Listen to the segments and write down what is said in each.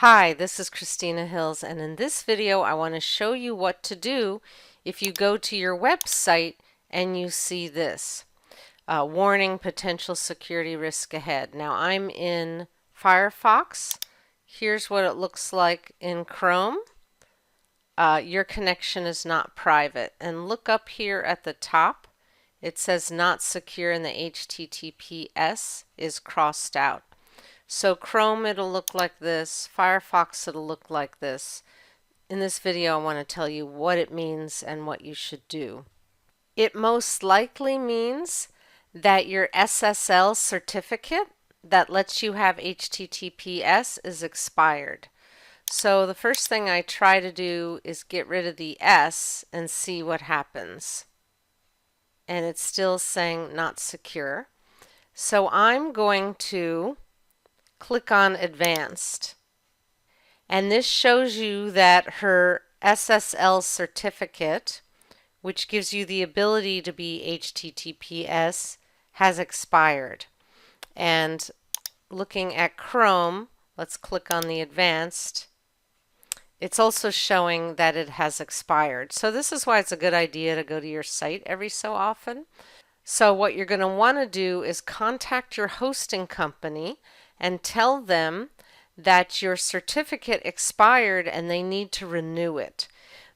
Hi, this is Christina Hills, and in this video I want to show you what to do if you go to your website and you see this. Warning, potential security risk ahead. Now I'm in Firefox. Here's what it looks like in Chrome. Your connection is not private. And look up here at the top. It says not secure and the HTTPS is crossed out. So Chrome, it'll look like this. Firefox, it'll look like this. In this video, I want to tell you what it means and what you should do. It most likely means that your SSL certificate that lets you have HTTPS is expired. So the first thing I try to do is get rid of the S and see what happens. And it's still saying not secure. So I'm going to click on Advanced. And this shows you that her SSL certificate, which gives you the ability to be HTTPS, has expired. And looking at Chrome, let's click on the Advanced. It's also showing that it has expired. So this is why it's a good idea to go to your site every so often. So what you're going to want to do is contact your hosting company and tell them that your certificate expired and they need to renew it.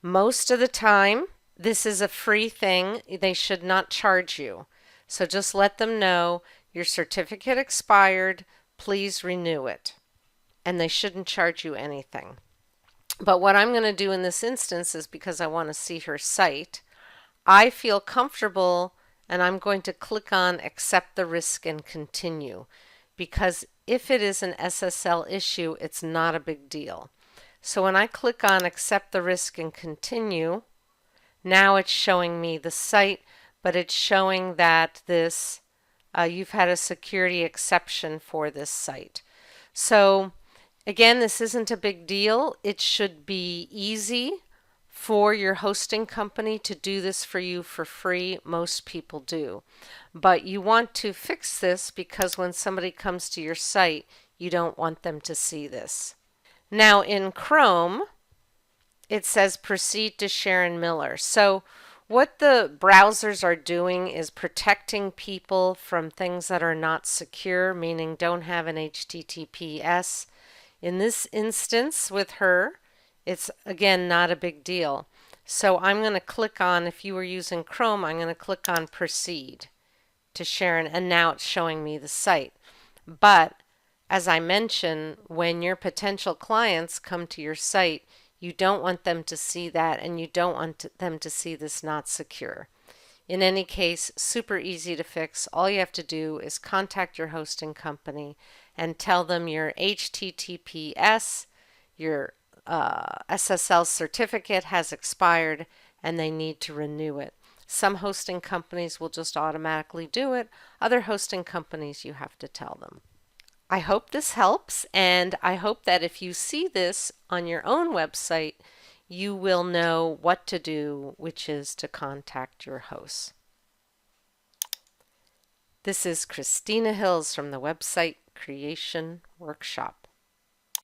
Most of the time, this is a free thing. They should not charge you. So just let them know your certificate expired, please renew it. And they shouldn't charge you anything. But what I'm going to do in this instance is because I want to see her site, I feel comfortable and I'm going to click on Accept the Risk and Continue, because if it is an SSL issue, it's not a big deal. So when I click on Accept the Risk and Continue, now it's showing me the site, but it's showing that this you've had a security exception for this site. So again, this isn't a big deal. It should be easy for your hosting company to do this for you for free. Most people do. But you want to fix this because when somebody comes to your site, you don't want them to see this. Now in Chrome, it says proceed to Sharon Miller. So what the browsers are doing is protecting people from things that are not secure, meaning don't have an HTTPS. In this instance with her, it's again not a big deal. So I'm going to click on, if you were using Chrome, I'm going to click on Proceed to Sharon, and now it's showing me the site. But as I mentioned, when your potential clients come to your site, you don't want them to see that, and you don't want them to see this not secure. In any case, super easy to fix. All you have to do is contact your hosting company and tell them your HTTPS, your SSL certificate has expired and they need to renew it. Some hosting companies will just automatically do it. Other hosting companies, you have to tell them. I hope this helps, and I hope that if you see this on your own website, you will know what to do, which is to contact your host. This is Christina Hills from the Website Creation Workshop.